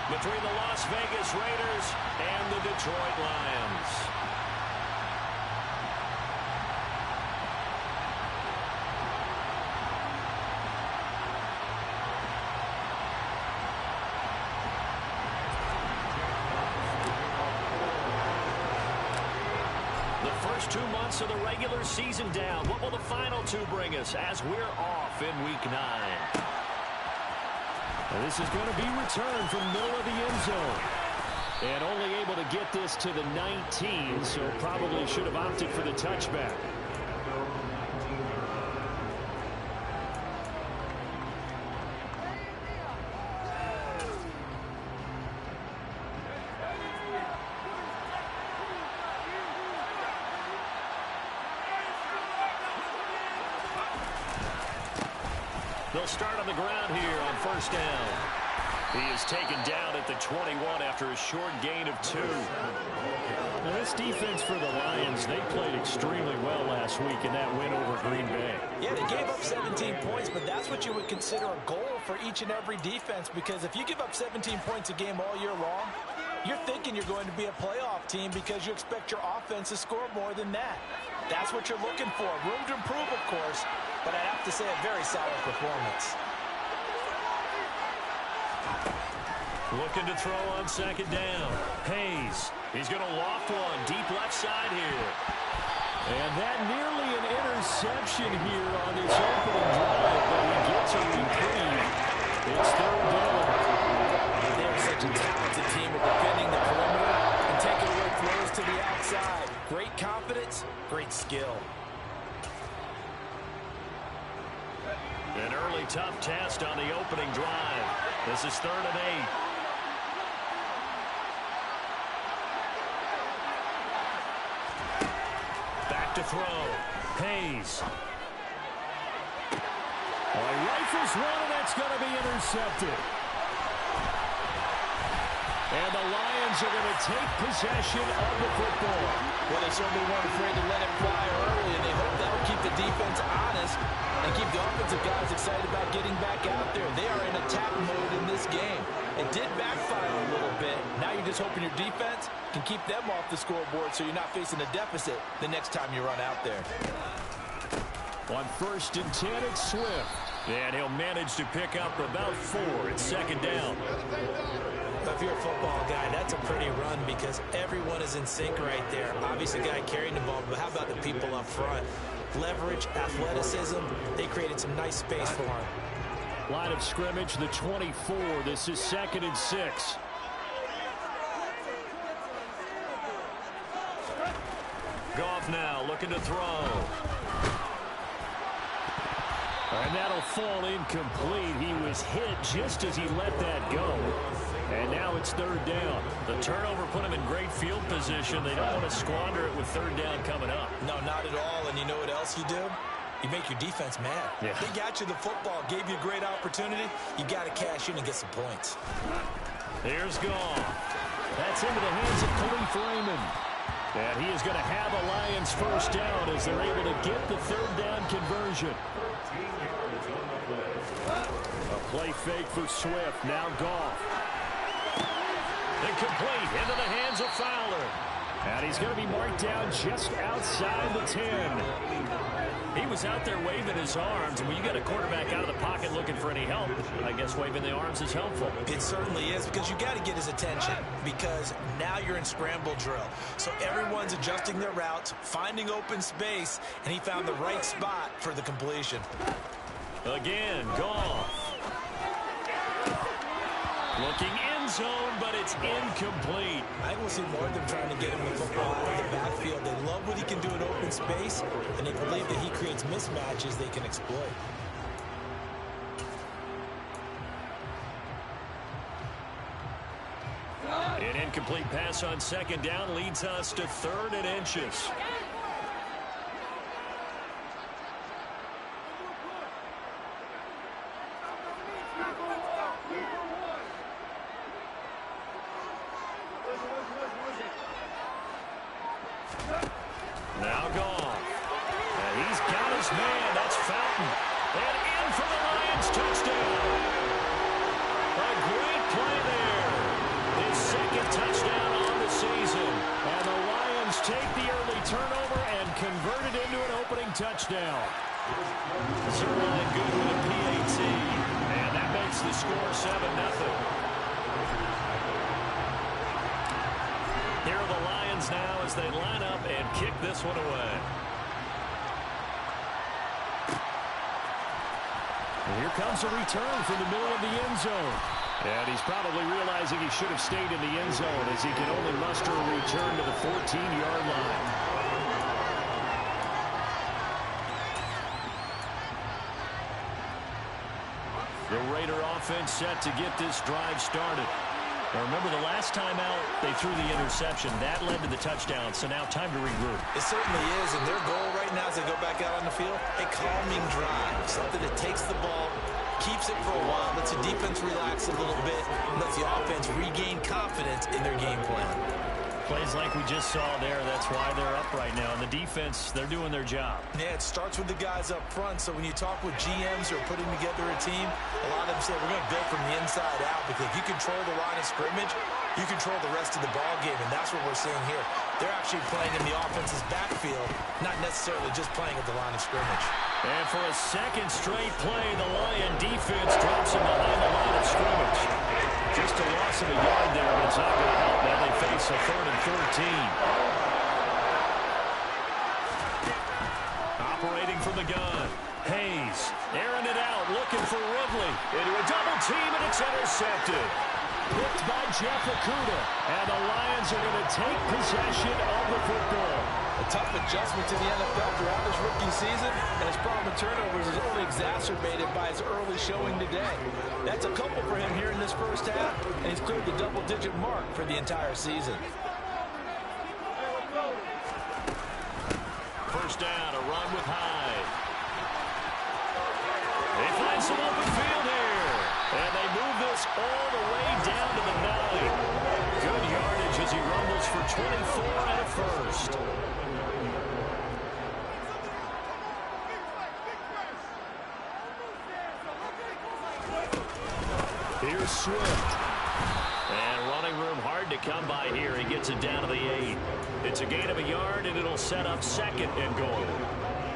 between the Las Vegas Raiders and the Detroit Lions. The first 2 months of the regular season down. What will the final 2 bring us as we're off in Week 9? And this is going to be returned from middle of the end zone. And only able to get this to the 19, so probably should have opted for the touchback. They'll start on the ground here on first down. He is taken down at the 21 after a short gain of 2. Now this defense for the Lions, they played extremely well last week in that win over Green Bay. Yeah, they gave up 17 points, but that's what you would consider a goal for each and every defense, because if you give up 17 points a game all year long, you're thinking you're going to be a playoff team because you expect your offense to score more than that. That's what you're looking for. Room to improve, of course, but I have to say a very solid performance. Looking to throw on second down. Hayes. He's going to loft one deep left side here. And that nearly an interception here on his opening drive, but he gets a reprieve. It's third down. They're such a talented team of defending the perimeter and taking away throws to the outside. Great confidence, great skill. An early tough test on the opening drive. This is 3rd and 8. Back to throw. Hayes. Well, he rifles one, and that's going to be intercepted. And the Lions are going to take possession of the football. Well, they certainly weren't afraid to let it fly early, and they hope that will keep the defense honest and keep the offensive guys excited about getting back out there. They are in attack mode in this game. It did backfire a little bit. Now you're just hoping your defense can keep them off the scoreboard so you're not facing a deficit the next time you run out there. On 1st and 10, it's Swift. And he'll manage to pick up about 4 at second down. If you're a football guy, that's a pretty run because everyone is in sync right there. Obviously, guy carrying the ball, but how about the people up front? Leverage, athleticism, they created some nice space for him. Line of scrimmage, the 24. This is 2nd and 6. Goff now looking to throw. And that'll fall incomplete. He was hit just as he let that go. And now it's 3rd down. The turnover put him in great field position. They don't want to squander it with 3rd down coming up. No, not at all. And you know what else you do? You make your defense mad. Yeah. They got you the football, gave you a great opportunity. You got to cash in and get some points. Here's Goff. That's into the hands of Khalif Raymond. And he is going to have a Lions first down as they're able to get the 3rd down conversion. A play fake for Swift. Now Goff. Incomplete into the hands of Fowler. And he's going to be marked down just outside the 10. He was out there waving his arms, and when you got a quarterback out of the pocket looking for any help, I guess waving the arms is helpful. It certainly is, because you got to get his attention, because now you're in scramble drill. So everyone's adjusting their routes, finding open space, and he found the right spot for the completion. Again, Goff. Looking end zone, but it's incomplete. I think we'll see more of them trying to get him the football out of the backfield. They love what he can do in open space, and they believe that he creates mismatches they can exploit. An incomplete pass on second down leads us to 3rd and inches. Now Goff. And he's got his man. That's Fountain. And in for the Lions touchdown. A great play there. touchdown. Zerline good with a PAT. And that makes the score 7-0. Here are the Lions now as they line up and kick this one away. And here comes a return from the middle of the end zone. And he's probably realizing he should have stayed in the end zone as he can only muster a return to the 14-yard line. The Raider offense set to get this drive started. Now remember, the last time out, they threw the interception. That led to the touchdown, so now time to regroup. It certainly is, and their goal right now as they go back out on the field, a calming drive, something that takes the ball, keeps it for a while, lets the defense relax a little bit, and lets the offense regain confidence in their game plan. Plays like we just saw there, that's why they're up right now. And the defense, they're doing their job. Yeah, it starts with the guys up front. So when you talk with GMs who are putting together a team, a lot of them say we're going to build from the inside out, because if you control the line of scrimmage, you control the rest of the ball game, and that's what we're seeing here. They're actually playing in the offense's backfield, not necessarily just playing at the line of scrimmage. And for a second straight play, the Lion defense drops him behind the line of scrimmage. Just a loss of a yard there, but it's not going to help. Now they face a 3rd and 13. Operating from the gun. Hayes airing it out, looking for Ridley. Into a double team, and it's intercepted. Picked by Jeff Okudah. And the Lions are going to take possession of the football. A tough adjustment to the NFL throughout this rookie season, and his problem with turnovers is only exacerbated by his early showing today. That's a couple for him here in this first half, and he's cleared the double-digit mark for the entire season. First down, a run with Hyde. They find some open field here, and they move this all the way down to the 9. Good yardage as he rumbles for 24 and a first. Here's Swift. And running room hard to come by here. He gets it down to the 8. It's a gain of a yard, and it'll set up 2nd and goal.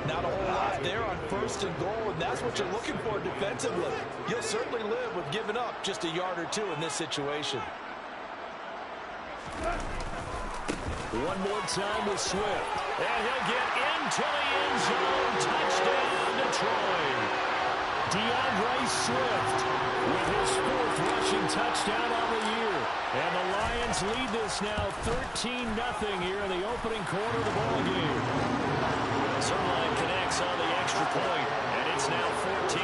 Not a whole lot there on 1st and goal, and that's what you're looking for defensively. You'll certainly live with giving up just a yard or two in this situation. One more time with Swift. And he'll get into the end zone. Touchdown, Detroit. DeAndre Swift with his 4th rushing touchdown on the year. And the Lions lead this now 13-0 here in the opening quarter of the ballgame. Zerline connects on the extra point, and it's now 14-0.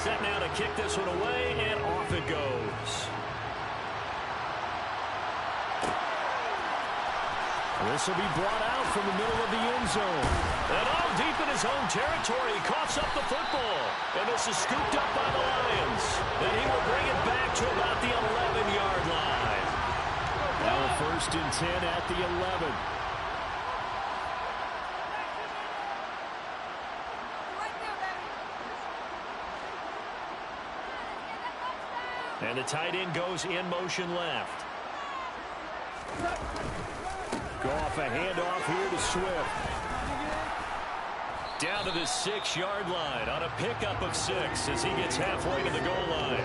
Set now to kick this one away, and off it goes. This will be brought out from the middle of the end zone. And all deep in his own territory, he coughs up the football. And this is scooped up by the Lions. And he will bring it back to about the 11-yard line. Now a 1st and 10 at the 11. And the tight end goes in motion left. Go off a handoff here to Swift. Down to the 6-yard line on a pickup of 6 as he gets halfway to the goal line.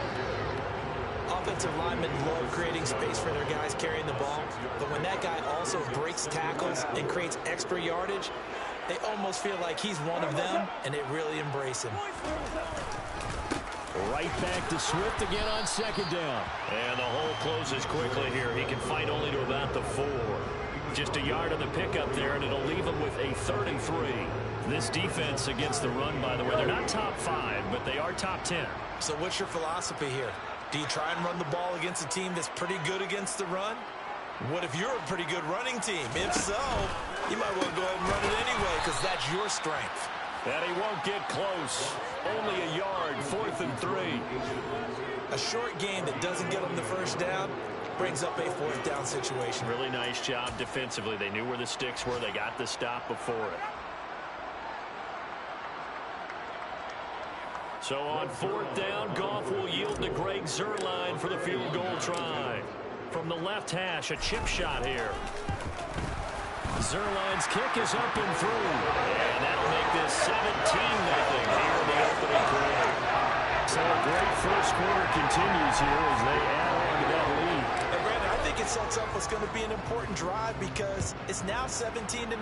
Offensive linemen love creating space for their guys carrying the ball, but when that guy also breaks tackles and creates extra yardage, they almost feel like he's one of them, and they really embrace him. Right back to Swift again on 2nd down. And the hole closes quickly here. He can fight only to about the 4. Just a yard on the pickup there, and it'll leave him with a 3rd and 3. This defense against the run, by the way, they're not top 5, but they are top 10. So what's your philosophy here? Do you try and run the ball against a team that's pretty good against the run? What if you're a pretty good running team? If so, you might well go ahead and run it anyway, because that's your strength. And he won't get close. Only a yard, 4th and 3. A short gain that doesn't get them the first down brings up a 4th down situation. Really nice job defensively. They knew where the sticks were. They got the stop before it. So on 4th down, Goff will yield to Greg Zerline for the field goal try. from the left hash. A chip shot here. Zerline's kick is up and through. And that'll make this 17-0 here in the opening quarter. So a great first quarter continues here as they add on to that lead. And Brandon, I think it sets up what's going to be an important drive because it's now 17-0.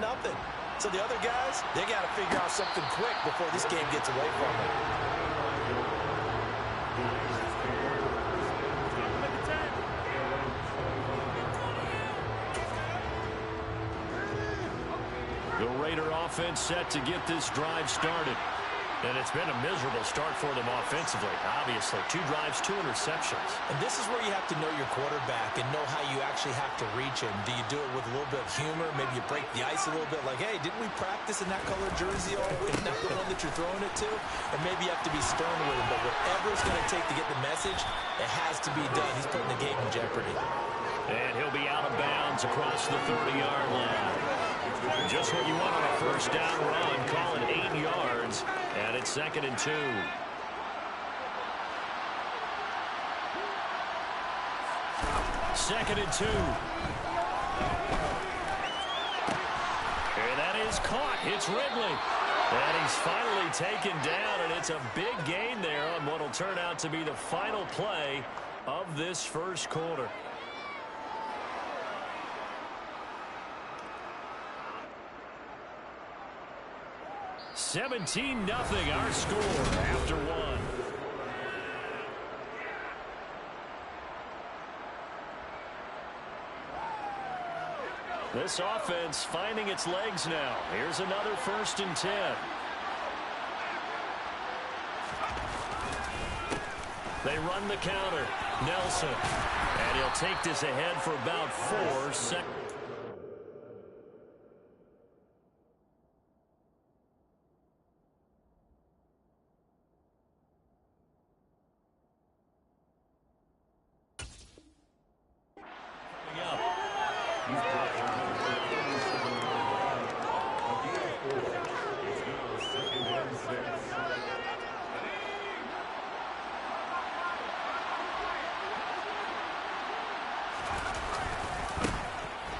So the other guys, they got to figure out something quick before this game gets away from them. The Raider offense set to get this drive started. And it's been a miserable start for them offensively. Obviously, 2 drives, 2 interceptions. And this is where you have to know your quarterback and know how you actually have to reach him. Do you do it with a little bit of humor? Maybe you break the ice a little bit like, hey, didn't we practice in that color jersey all week? Not the one that you're throwing it to? Or maybe you have to be stern with him. But whatever it's going to take to get the message, it has to be done. He's putting the game in jeopardy. And he'll be out of bounds across the 30-yard line. Just what you want on a first down run. Call it 8 yards. And it's 2nd and 2. Second and 2. And that is caught. It's Ridley. And he's finally taken down, and it's a big gain there on what will turn out to be the final play of this first quarter. $17-0 our score after 1. This offense finding its legs now. Here's another 1st and 10. They run the counter. Nelson. And he'll take this ahead for about 4 seconds.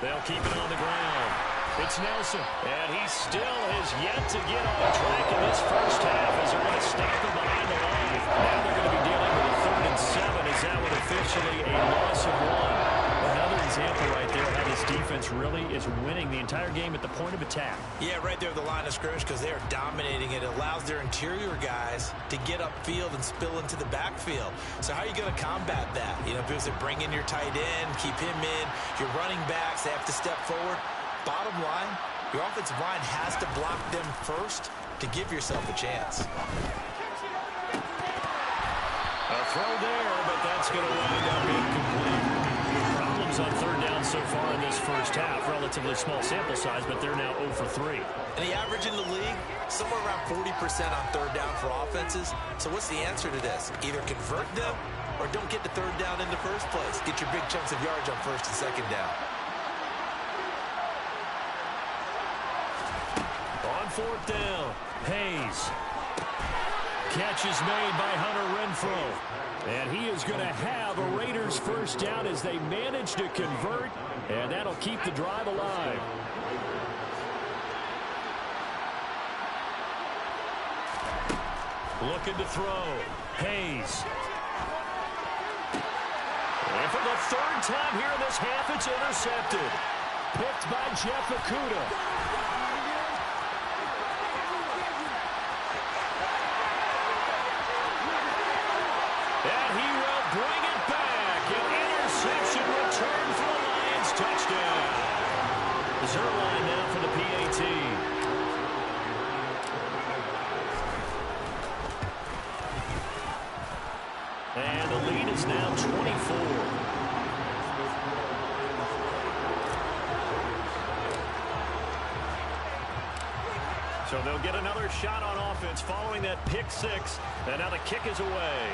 They'll keep it on the ground. It's Nelson. And he still has yet to get on track in this first half as they're going to stop him behind the line. Now they're going to be dealing with a 3rd and 7 as that one officially a loss of 1. Another example right there how this defense really is winning the entire game at the point of attack. Yeah, right there at the line of scrimmage because they are dominating it. It allows their interior guys to get upfield and spill into the backfield. So how are you going to combat that? You know, because they bring in your tight end, keep him in, your running backs, they have to step forward. Bottom line, your offensive line has to block them first to give yourself a chance. A throw there, but that's going to wind up incomplete. Problems on 3rd down so far in this first half. Relatively small sample size, but they're now 0 for 3. And the average in the league, somewhere around 40% on 3rd down for offenses. So what's the answer to this? Either convert them or don't get the 3rd down in the first place. Get your big chunks of yards on 1st and 2nd down. On 4th down, Hayes. Catch is made by Hunter Renfrow. And he is going to have a Raiders first down as they manage to convert. And that'll keep the drive alive. Looking to throw. Hayes. And for the 3rd time here in this half, it's intercepted. Picked by Jeff Okudah. And he will bring it back. An interception return for the Lions. Touchdown. Zerline now for the PAT. And the lead is now 24. So they'll get another shot on offense following that pick 6. And now the kick is away.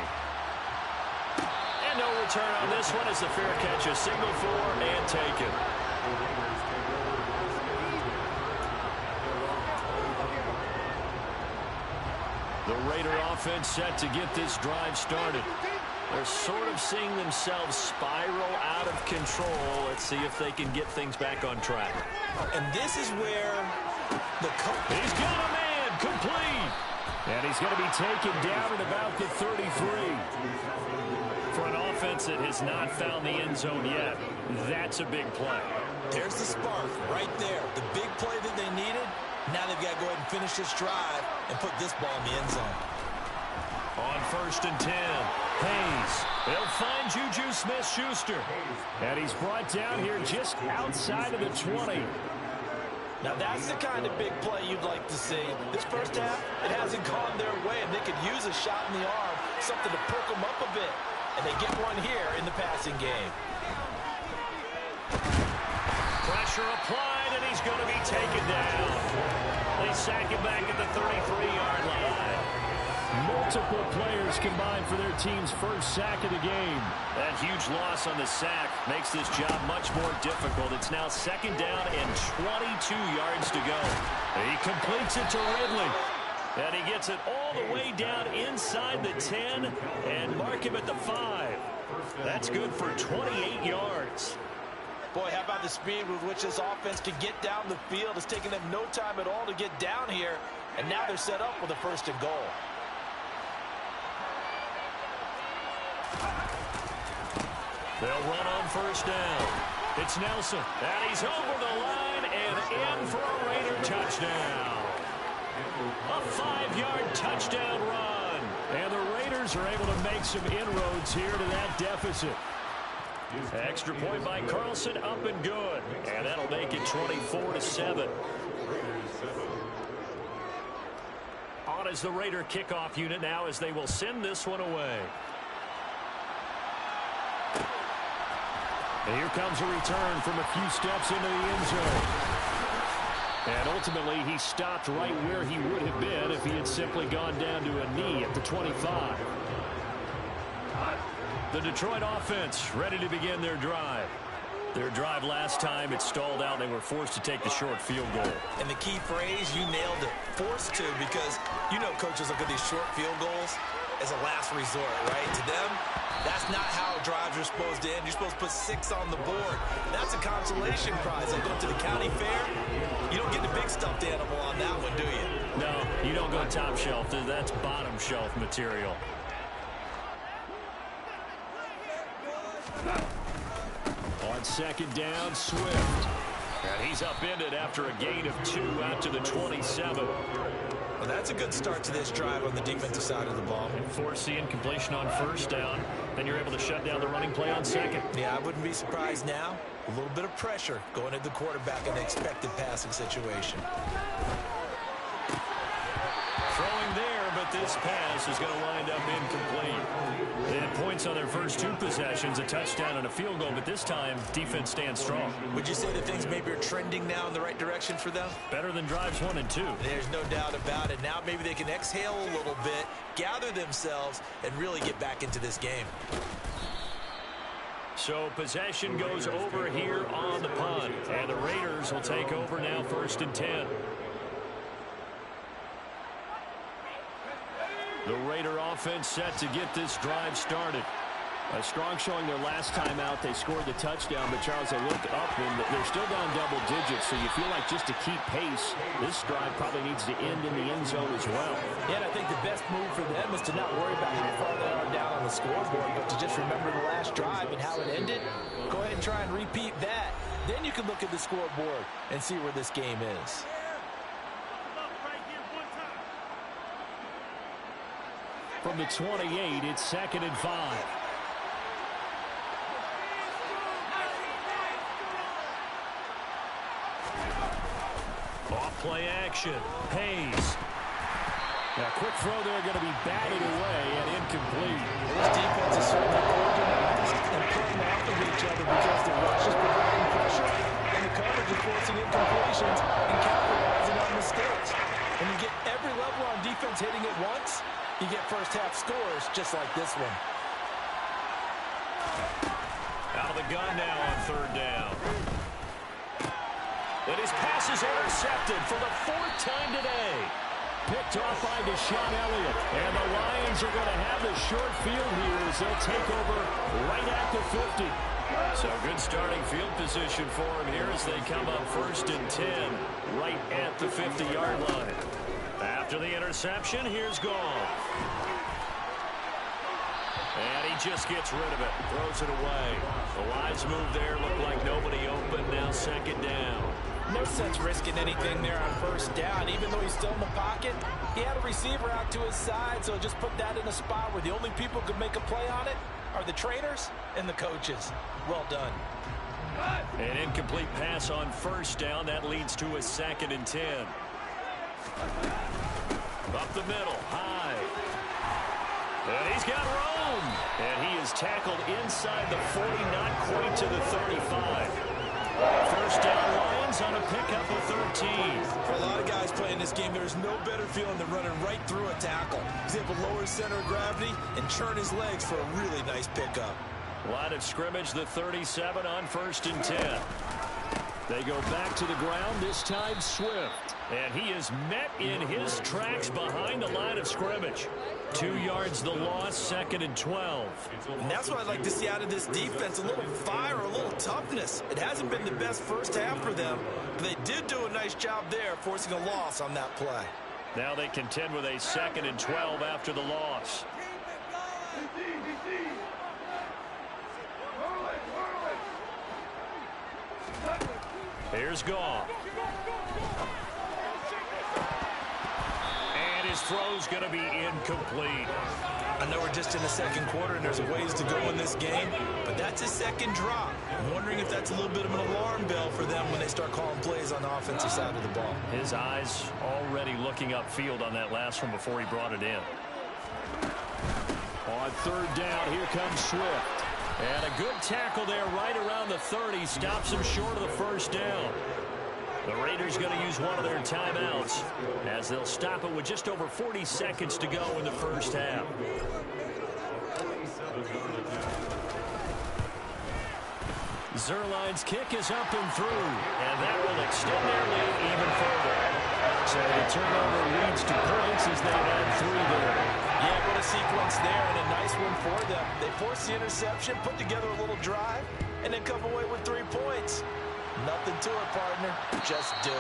And no return on this one as the fair catch is signaled for and taken. The Raider offense set to get this drive started. They're sort of seeing themselves spiral out of control. Let's see if they can get things back on track. And this is where the coach... He's got a man complete. And he's going to be taken down at about the 33. For an offense that has not found the end zone yet, that's a big play. There's the spark right there. The big play that they needed. Now they've got to go ahead and finish this drive and put this ball in the end zone. On 1st and 10, Hayes. They'll find Juju Smith-Schuster. And he's brought down here just outside of the 20. Now that's the kind of big play you'd like to see. This first half, it hasn't gone their way, and they could use a shot in the arm, something to perk them up a bit. And they get one here in the passing game. Pressure applied, and he's going to be taken down. They sack him back at the 33-yard line. Multiple players combined for their team's first sack of the game. That huge loss on the sack makes this job much more difficult. It's now 2nd down and 22 yards to go. He completes it to Ridley. And he gets it all the way down inside the 10 and mark him at the 5. That's good for 28 yards. Boy, how about the speed with which this offense can get down the field? It's taken them no time at all to get down here. And now they're set up with a 1st and goal. They'll run on 1st down. It's Nelson. And he's over the line and in for a Raider touchdown. A 5-yard touchdown run. And the Raiders are able to make some inroads here to that deficit. Extra point by Carlson, up and good. And that'll make it 24-7. On is the Raider kickoff unit now as they will send this one away. And here comes a return from a few steps into the end zone. And ultimately, he stopped right where he would have been if he had simply gone down to a knee at the 25. The Detroit offense ready to begin their drive. Their drive last time, it stalled out. They were forced to take the short field goal. And the key phrase, you nailed it, forced to, because you know coaches look at these short field goals as a last resort, right? To them, that's not how drives are supposed to end. You're supposed to put 6 on the board. That's a consolation prize. They'll go to the county fair. You don't get the big stuffed animal on that one, do you? No, you don't go top shelf. That's bottom shelf material. On 2nd down, Swift. And he's upended after a gain of 2 out to the 27. Well, that's a good start to this drive on the defensive side of the ball. And force the incompletion on 1st down. Then you're able to shut down the running play on 2nd. Yeah, I wouldn't be surprised now. A little bit of pressure going at the quarterback in an expected passing situation. Throwing there, but this pass is going to wind up incomplete. They had points on their first 2 possessions, a touchdown and a field goal, but this time, defense stands strong. Would you say that things maybe are trending now in the right direction for them? Better than drives 1 and 2. There's no doubt about it. Now maybe they can exhale a little bit, gather themselves, and really get back into this game. So possession goes over here on the punt, and the Raiders will take over now 1st and 10. The Raider offense set to get this drive started. A strong showing their last time out. They scored the touchdown, but Charles, they look up and they're still down double digits, so you feel like just to keep pace, this drive probably needs to end in the end zone as well. Yeah, and I think the best move for them is to not worry about how far they are down on the scoreboard, but to just remember the last drive and how it ended. Go ahead and try and repeat that. Then you can look at the scoreboard and see where this game is. From the 28, it's 2nd and 5. Off play action. Hayes. Now, quick throw there, going to be batted away and incomplete. This defense is certainly organized and playing off of each other because the rush is providing pressure and the coverage is forcing incompletions and capitalizing on mistakes. When you get every level on defense hitting it once, you get first half scores just like this one. Out of the gun now on 3rd down. And his pass is intercepted for the 4th time today. Picked off by Deshaun Elliott. And the Lions are going to have the short field here as they'll take over right at the 50. So good starting field position for him here as they come up 1st and 10 right at the 50-yard line. After the interception, here's Goff. And he just gets rid of it, throws it away. The lines move there, look like nobody open, now 2nd down. No sense risking anything there on 1st down. Even though he's still in the pocket, he had a receiver out to his side, so just put that in a spot where the only people who can make a play on it are the trainers and the coaches. Well done. An incomplete pass on 1st down. That leads to a 2nd and 10. Up the middle, high. And he's got room. And he is tackled inside the 40, not quite to the 35. 1st down, Lions on a pickup of 13. For a lot of guys playing this game, there's no better feeling than running right through a tackle. He's able to lower his center of gravity and churn his legs for a really nice pickup. Line of scrimmage, the 37 on 1st and 10. They go back to the ground, this time Swift. And he is met in his tracks behind the line of scrimmage. 2 yards the loss, 2nd and 12. And that's what I'd like to see out of this defense, a little fire, a little toughness. It hasn't been the best 1st half for them, but they did do a nice job there, forcing a loss on that play. Now they contend with a 2nd and 12 after the loss. Here's Goff. And his throw's going to be incomplete. I know we're just in the 2nd quarter and there's a ways to go in this game, but that's his 2nd drop. I'm wondering if that's a little bit of an alarm bell for them when they start calling plays on the offensive side of the ball. His eyes already looking upfield on that last one before he brought it in. On 3rd down, here comes Swift. And a good tackle there right around the 30. Stops him short of the 1st down. The Raiders going to use one of their timeouts as they'll stop it with just over 40 seconds to go in the 1st half. Zerline's kick is up and through, and that will extend their lead even further. So the turnover leads to points as they add 3 there. Yeah, what a sequence there, and a nice one for them. They forced the interception, put together a little drive, and then come away with 3 points. Nothing to it, partner. Just do it.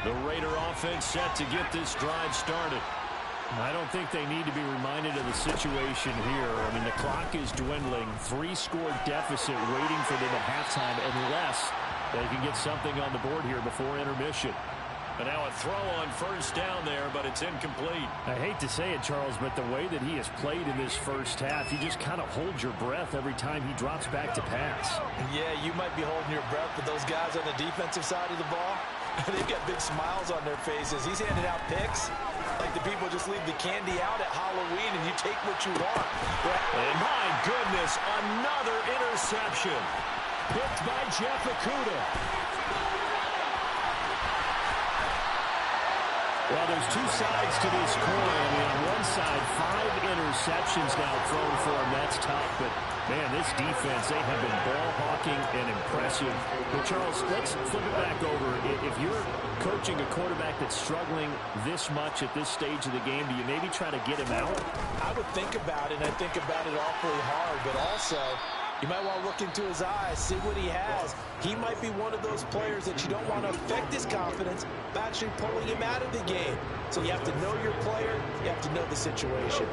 The Raider offense set to get this drive started. I don't think they need to be reminded of the situation here. I mean, the clock is dwindling. 3-score deficit waiting for them at halftime unless they can get something on the board here before intermission. And now a throw on 1st down there, but it's incomplete. I hate to say it, Charles, but the way that he has played in this 1st half, you just kind of hold your breath every time he drops back to pass. Yeah, you might be holding your breath, but those guys on the defensive side of the ball, they've got big smiles on their faces. He's handing out picks like the people just leave the candy out at Halloween and you take what you want. And my goodness, another interception. Picked by Jeff Okudah. Well, there's 2 sides to this coin. I mean, on one side, 5 interceptions now thrown for him. That's tough, but man, this defense, they have been ball hawking and impressive. But Charles, let's flip it back over. If you're coaching a quarterback that's struggling this much at this stage of the game, do you maybe try to get him out? I would think about it, and I think about it awfully hard, but also you might want to look into his eyes, see what he has. He might be one of those players that you don't want to affect his confidence by actually pulling him out of the game. So you have to know your player. You have to know the situation.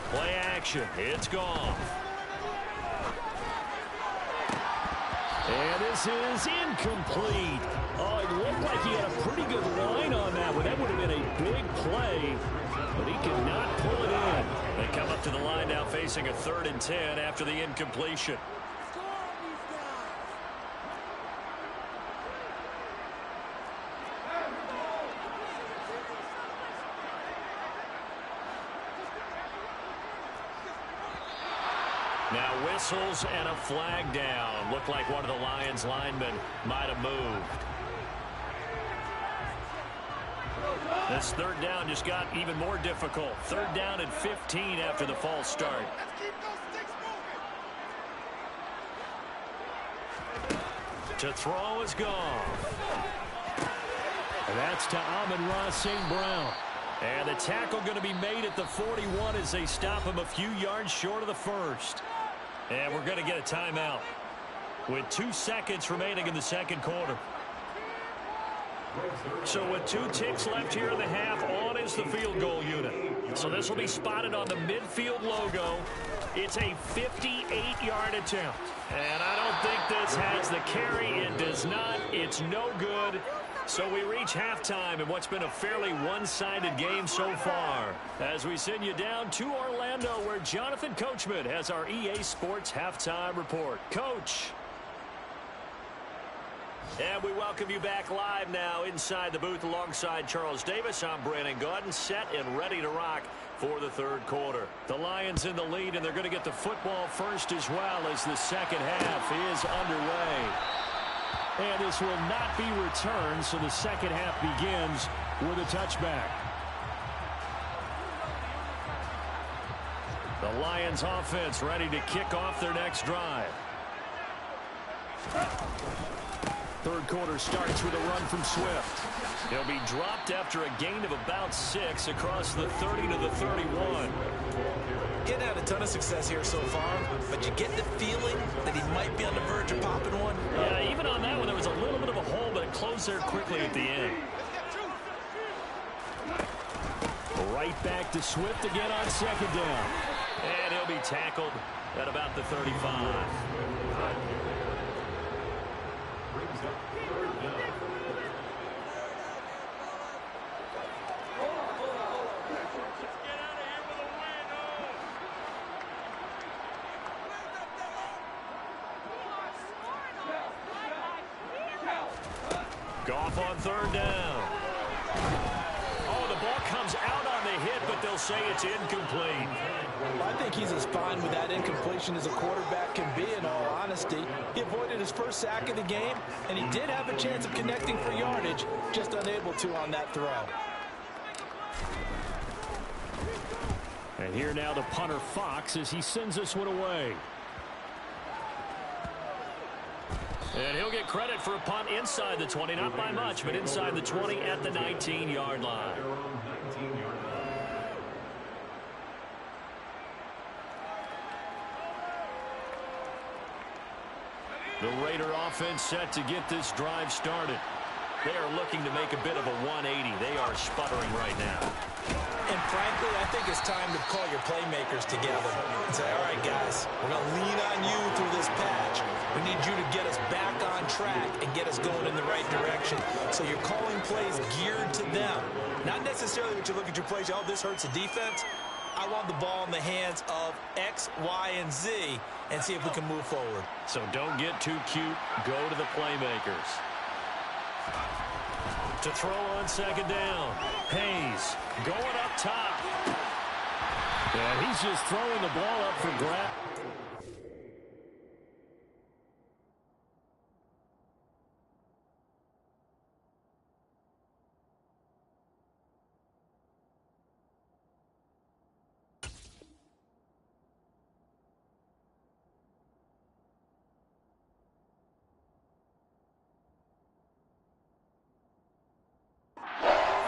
Play action. It's gone. And this is incomplete. Oh, it looked like he had a pretty good line on that one. That would have been a big play, but he could not pull it in. They come up to the line now facing a 3rd and 10 after the incompletion. Now whistles and a flag down. Looked like one of the Lions linemen might have moved. This third down just got even more difficult. Third down and 15 after the false start. To throw is gone. And that's to Amon-Ra St. Brown. And the tackle going to be made at the 41 as they stop him a few yards short of the first. And we're going to get a timeout with 2 seconds remaining in the second quarter. So with 2 ticks left here in the half, on is the field goal unit. So this will be spotted on the midfield logo. It's a 58-yard attempt. And I don't think this has the carry. It does not. It's no good. So we reach halftime in what's been a fairly one-sided game so far. As we send you down to Orlando, where Jonathan Coachman has our EA Sports Halftime Report. Coach. And we welcome you back live now inside the booth alongside Charles Davis. I'm Brandon Gaudin, set and ready to rock for the third quarter. The Lions in the lead, and they're going to get the football first as well as the second half is underway. And this will not be returned, so the second half begins with a touchback. The Lions offense ready to kick off their next drive. Third quarter starts with a run from Swift. He'll be dropped after a gain of about 6 across the 30 to the 31. Getting had a ton of success here so far, but you get the feeling that he might be on the verge of popping one. Yeah, even on that one, there was a little bit of a hole, but it closed there quickly at the end. Right back to Swift again on second down. And he'll be tackled at about the 35. Goff on third down. Oh, the ball comes out on the hit, but they'll say it's incomplete. I think he's as fine with that incompletion as a quarterback can be, in all honesty. He avoided his first sack of the game, and he did have a chance of connecting for yardage, just unable to on that throw. And here now the punter Fox as he sends this one away. And he'll get credit for a punt inside the 20, not by much, but inside the 20 at the 19-yard line. The Raider offense set to get this drive started. They are looking to make a bit of a 180. They are sputtering right now. And frankly, I think it's time to call your playmakers together and say, all right, guys, we're going to lean on you through this patch. We need you to get us back on track and get us going in the right direction. So you're calling plays geared to them. Not necessarily what you look at your plays, oh, this hurts the defense. I want the ball in the hands of X, Y, and Z and see if we can move forward. So don't get too cute. Go to the playmakers. To throw on second down. Hayes going up top. Yeah, he's just throwing the ball up for grabs.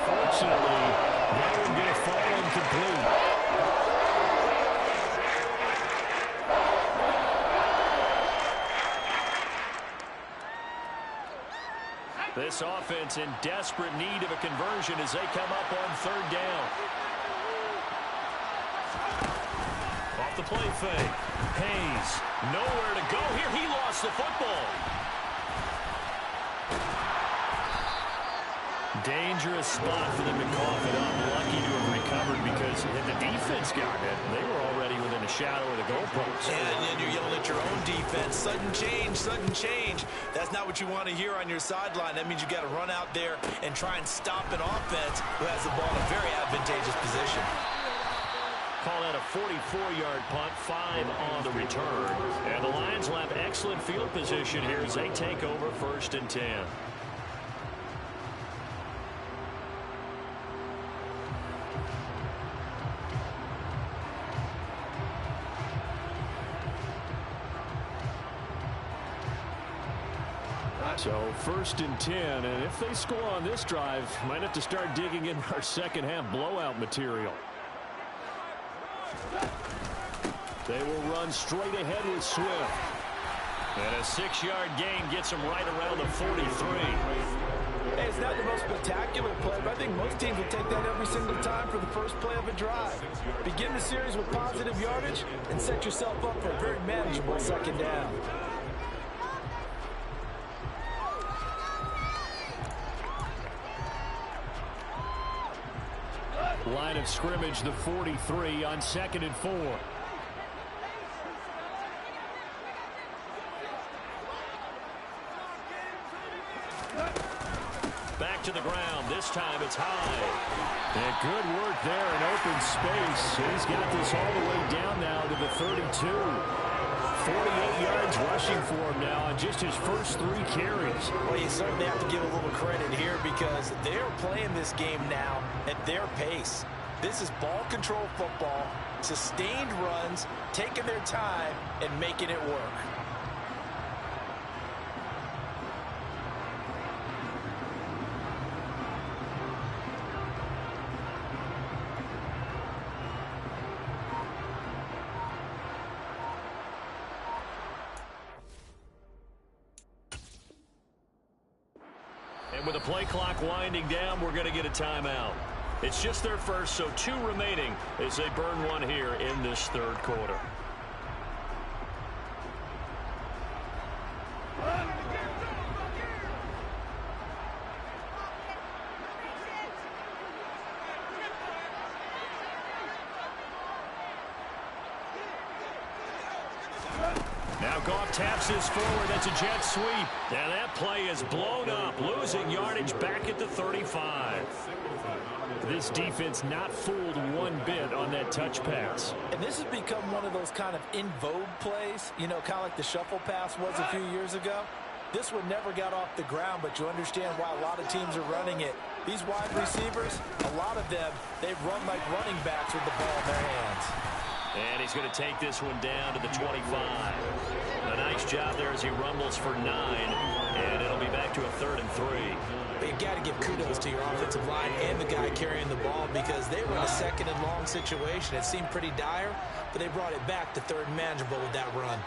Fortunately, that one going to fall incomplete. This offense in desperate need of a conversion as they come up on third down. Off the play fake. Hayes, nowhere to go here. He lost the football. Dangerous spot for them to cough it up. Lucky to have recovered because if the defense got it, they were already within a shadow of the goalpost. And then you're yelling at your own defense. Sudden change, sudden change. That's not what you want to hear on your sideline. That means you got to run out there and try and stop an offense who has the ball in a very advantageous position. call that a 44-yard punt, 5 on the return. And the Lions will have excellent field position here as they take over 1st and 10. So 1st and 10, and if they score on this drive, might have to start digging in our second half blowout material. They will run straight ahead with Swift. And a 6-yard gain gets them right around the 43. Hey, it's not the most spectacular play, but I think most teams will take that every single time for the first play of a drive. Begin the series with positive yardage and set yourself up for a very manageable 2nd down. Line of scrimmage, the 43 on 2nd and 4. Back to the ground. This time it's high. And good work there in open space. He's got this all the way down now to the 32. 48 yards rushing for him now on just his first 3 carries. Well, you certainly have to give a little credit here because they're playing this game now at their pace. This is ball control football, sustained runs, taking their time, and making it work. And with the play clock winding down, we're going to get a timeout. It's just their first, so 2 remaining as they burn one here in this 3rd quarter. Now Goff taps this forward. That's a jet sweep. And that play is blown up, losing yardage back at the 35. This defense not fooled one bit on that touch pass. And this has become one of those kind of in vogue plays, you know, kind of like the shuffle pass was a few years ago. This one never got off the ground, but you understand why a lot of teams are running it. These wide receivers, a lot of them, they've run like running backs with the ball in their hands. And he's going to take this one down to the 25. A nice job there as he rumbles for 9, and it'll be back to a 3rd and 3. But you've got to give kudos to your offensive line and the guy carrying the ball because they were in a 2nd and long situation. It seemed pretty dire, but they brought it back to 3rd and manageable with that run.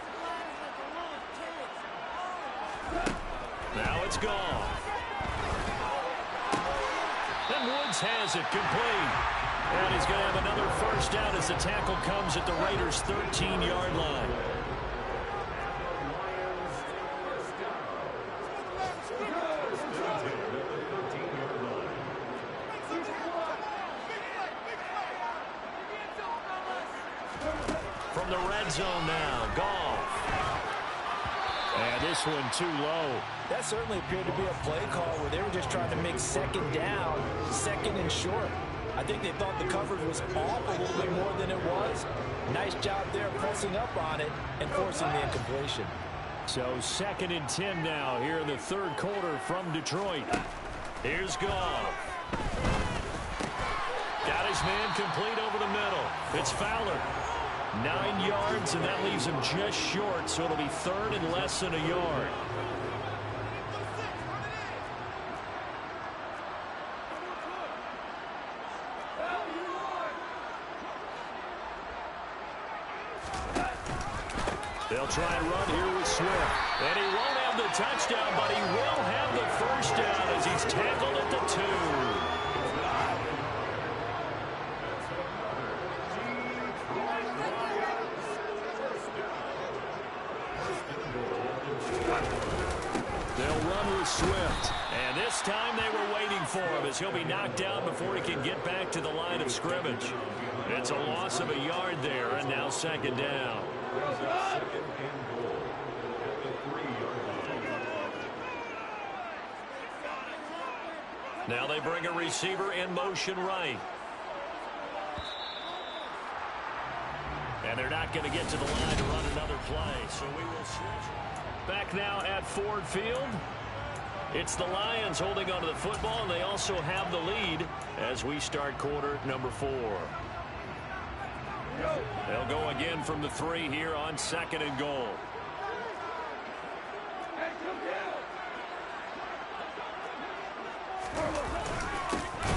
Now it's gone. And Woods has it complete. And he's going to have another 1st down as the tackle comes at the Raiders' 13-yard line. From the red zone now, Goff. And this one too low. That certainly appeared to be a play call where they were just trying to make 2nd down, 2nd and short. I think they thought the coverage was off a little bit more than it was. Nice job there pressing up on it and forcing the incompletion. So 2nd and 10 now here in the 3rd quarter from Detroit. Here's Goff. Got his man complete over the middle. It's Fowler. 9 yards, and that leaves him just short, so it'll be 3rd and less than a yard. They'll try and run here with Swift. And he won't have the touchdown, but he will have the 1st down as he's tackled at the 2. They'll run with Swift. And this time they were waiting for him as he'll be knocked down before he can get back to the line of scrimmage. It's a loss of a yard there, and now 2nd down. Now they bring a receiver in motion right. And they're not going to get to the line to run another play, so we will switch. Back now at Ford Field. It's the Lions holding onto the football, and they also have the lead as we start quarter number 4. They'll go again from the 3 here on 2nd and goal.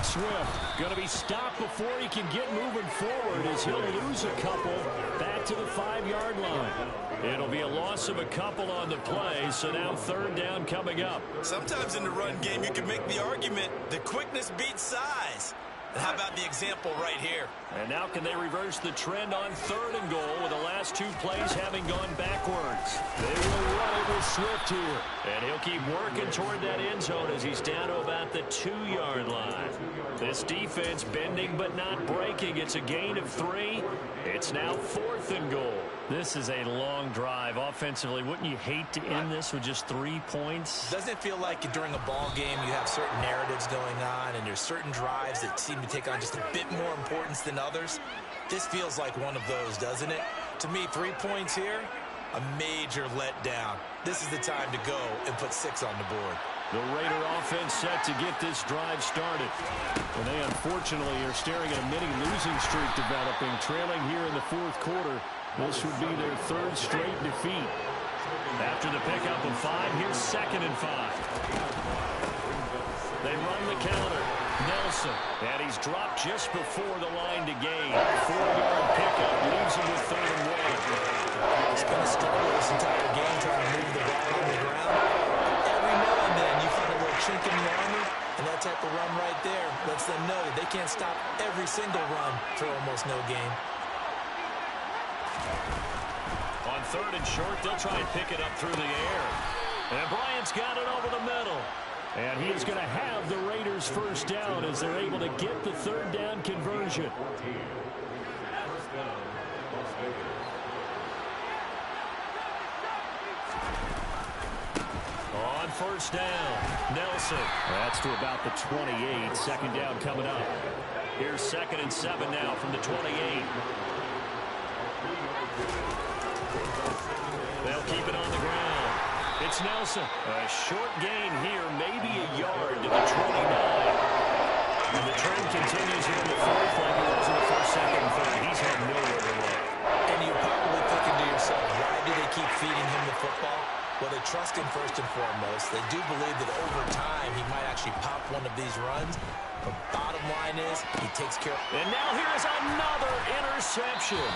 Swift going to be stopped before he can get moving forward as he'll lose a couple back to the 5-yard line. It'll be a loss of a couple on the play, so now 3rd down coming up. Sometimes in the run game you can make the argument that quickness beats size. And how about the example right here? And now can they reverse the trend on 3rd and goal with the last 2 plays having gone backwards? They will run it with Swift here. And he'll keep working toward that end zone as he's down to about the 2-yard line. This defense bending but not breaking. It's a gain of 3. It's now 4th and goal. This is a long drive offensively. Wouldn't you hate to end this with just 3 points? Doesn't it feel like during a ball game you have certain narratives going on and there's certain drives that seem to take on just a bit more importance than others? This feels like one of those, doesn't it? To me, 3 points here, a major letdown. This is the time to go and put 6 on the board. The Raider offense set to get this drive started. And they unfortunately are staring at a mini losing streak developing, trailing here in the 4th quarter. This would be their 3rd straight defeat. After the pickup of 5, here's 2nd and 5. They run the counter. Nelson. And he's dropped just before the line to gain. 4-yard pickup leaves him with 3rd and 1. It's been a struggle this entire game trying to move the ball on the ground. Every now and then you find a little chink in the armor, and that type of run right there lets them know that they can't stop every single run for almost no gain. On 3rd and short, they'll try and pick it up through the air. And Bryant's got it over the middle. And he is going to have the Raiders' 1st down as they're able to get the 3rd down conversion. On 1st down, Nelson. That's to about the 28. 2nd down coming up. Here's 2nd and 7 now from the 28. They'll keep it on the ground. It's Nelson. A short gain here, maybe a yard to the 29. And the trend continues here in the 4th like it was in the 1st, 2nd, and 3rd. He's had nowhere to run. And you're probably thinking to yourself, why do they keep feeding him the football? Well, they trust him first and foremost. They do believe that over time he might actually pop one of these runs. But bottom line is, he takes care of... And now here's another interception.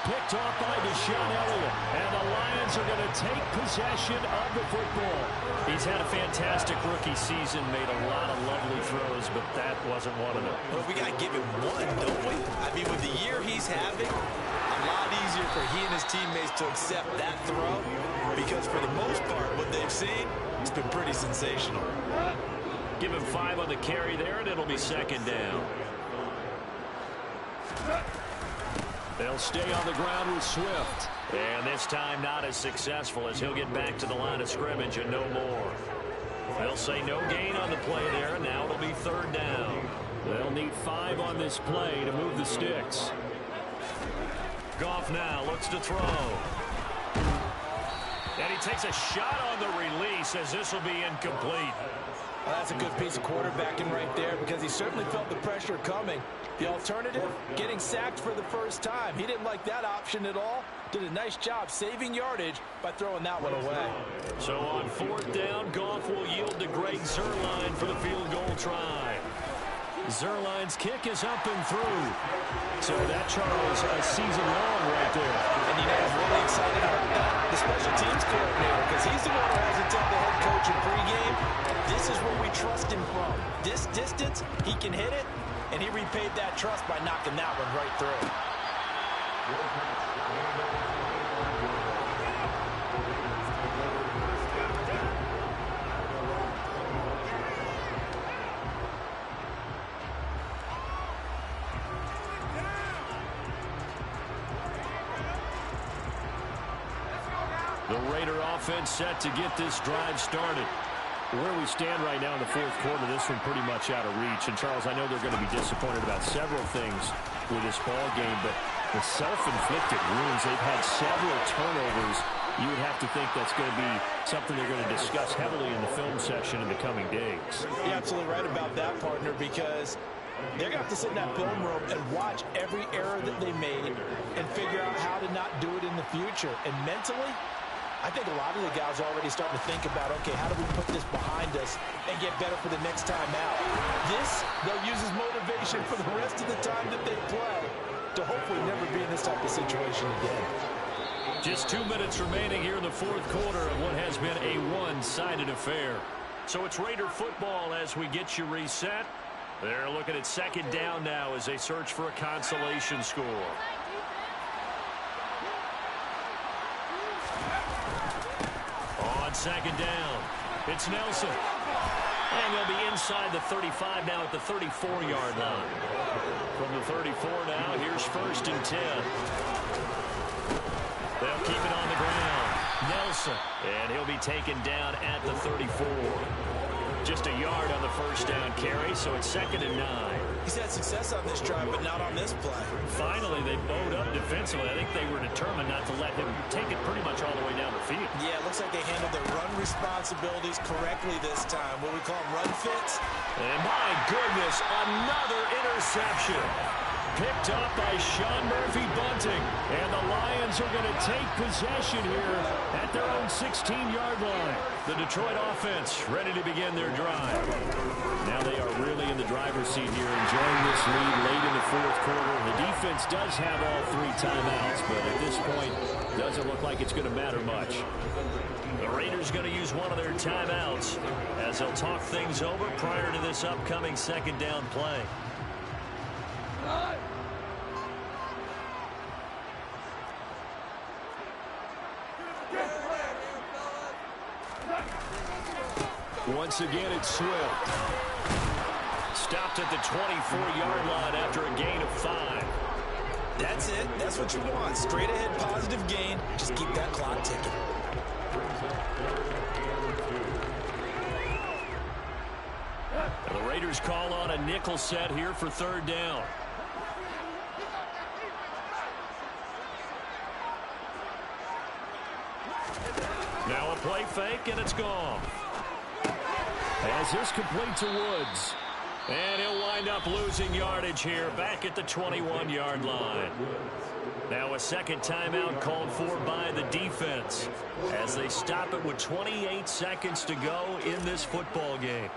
Picked off by Deshaun Elliott. And the Lions are going to take possession of the football. He's had a fantastic rookie season, made a lot of lovely throws, but that wasn't one of them. Well, we got to give him one, don't we? I mean, with the year he's having, a lot easier for he and his teammates to accept that throw, because for the most part, what they've seen, it's been pretty sensational. Give him 5 on the carry there, and it'll be 2nd down. They'll stay on the ground with Swift. And this time not as successful as he'll get back to the line of scrimmage and no more. They'll say no gain on the play there, and now it'll be 3rd down. They'll need 5 on this play to move the sticks. Goff now looks to throw. And he takes a shot on the release as this will be incomplete. Well, that's a good piece of quarterbacking right there because he certainly felt the pressure coming. The alternative, getting sacked for the 1st time. He didn't like that option at all. Did a nice job saving yardage by throwing that one away. So on 4th down, Goff will yield to Greg Zuerlein for the field goal try. Zuerlein's kick is up and through. So that, Charles, a season long right there. And you know who's really excited about that? The special teams coordinator, because he's the one who has to tell the head coach in pregame, this is where we trust him from. This distance, he can hit it, and he repaid that trust by knocking that one right through. The Raider offense set to get this drive started. Where we stand right now in the 4th quarter, this one pretty much out of reach. And, Charles, I know they're going to be disappointed about several things with this ball game, but The self-inflicted wounds. They've had several turnovers. You would have to think that's going to be something they're going to discuss heavily in the film session in the coming days. You're absolutely right about that, partner, because they're going to have to sit in that film room and watch every error that they made and figure out how to not do it in the future. And mentally, I think a lot of the guys are already starting to think about, okay, how do we put this behind us and get better for the next time out? This, they'll use as motivation for the rest of the time that they play to hopefully never be in this type of situation again. Just 2 minutes remaining here in the fourth quarter of what has been a one-sided affair. So it's Raider football as we get you reset. They're looking at second down now as they search for a consolation score. On second down, it's Nelson. And they'll be inside the 35 now at the 34-yard line. From the 34 now, here's first and 10. They'll keep it on the ground. Nelson. And he'll be taken down at the 34. Just a yard on the first down carry, so it's second and 9. He's had success on this drive, but not on this play. Finally, they bowed up defensively. I think they were determined not to let him take it pretty much all the way down the field. Yeah, it looks like they handled their run responsibilities correctly this time. What we call them run fits. And my goodness, another interception. Picked up by Sean Murphy-Bunting. And the Lions are going to take possession here at their own 16-yard line. The Detroit offense ready to begin their drive. Now they are really in the driver's seat here, enjoying this lead late in the fourth quarter. The defense does have all 3 timeouts, but at this point, doesn't look like it's going to matter much. The Raiders going to use one of their timeouts as they'll talk things over prior to this upcoming second down play. Once again, it's Swift. Stopped at the 24-yard line after a gain of 5. That's it. That's what you want. Straight ahead positive gain. Just keep that clock ticking. The Raiders call on a nickel set here for third down. Now a play fake, and it's gone. As this complete to Woods. And he'll wind up losing yardage here back at the 21-yard line. Now a second timeout called for by the defense as they stop it with 28 seconds to go in this football game.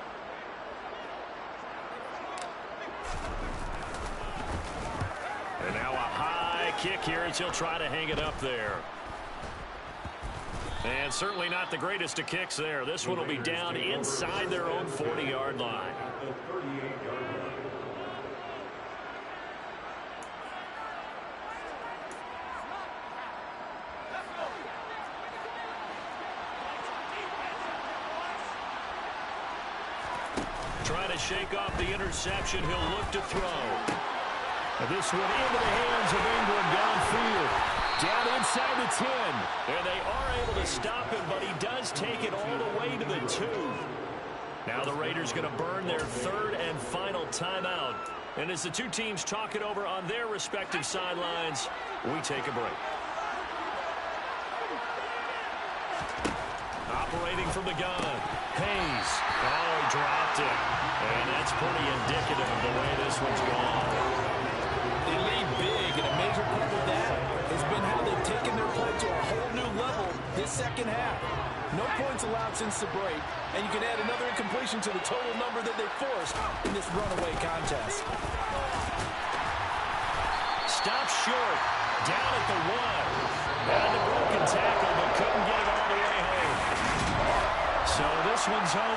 And now a high kick here as he'll try to hang it up there. And certainly not the greatest of kicks there. This one will be down inside their own 40-yard line. Trying to shake off the interception. He'll look to throw. And this one into the hands of Ingram downfield. Down inside the 10. And they are able to stop him, but he does take it all the way to the 2. Now the Raiders going to burn their third and final timeout. And as the two teams talk it over on their respective sidelines, we take a break. Operating from the gun. Hayes. Oh, he dropped it. And that's pretty indicative of the way this one's gone. They lead big, and a major part of that has been how they've taken their play to a whole new level this second half. No points allowed since the break, and you can add another incompletion to the total number that they forced in this runaway contest. Stop short. Down at the 1. And the broken tackle, but couldn't get it all the way home. So this one's over.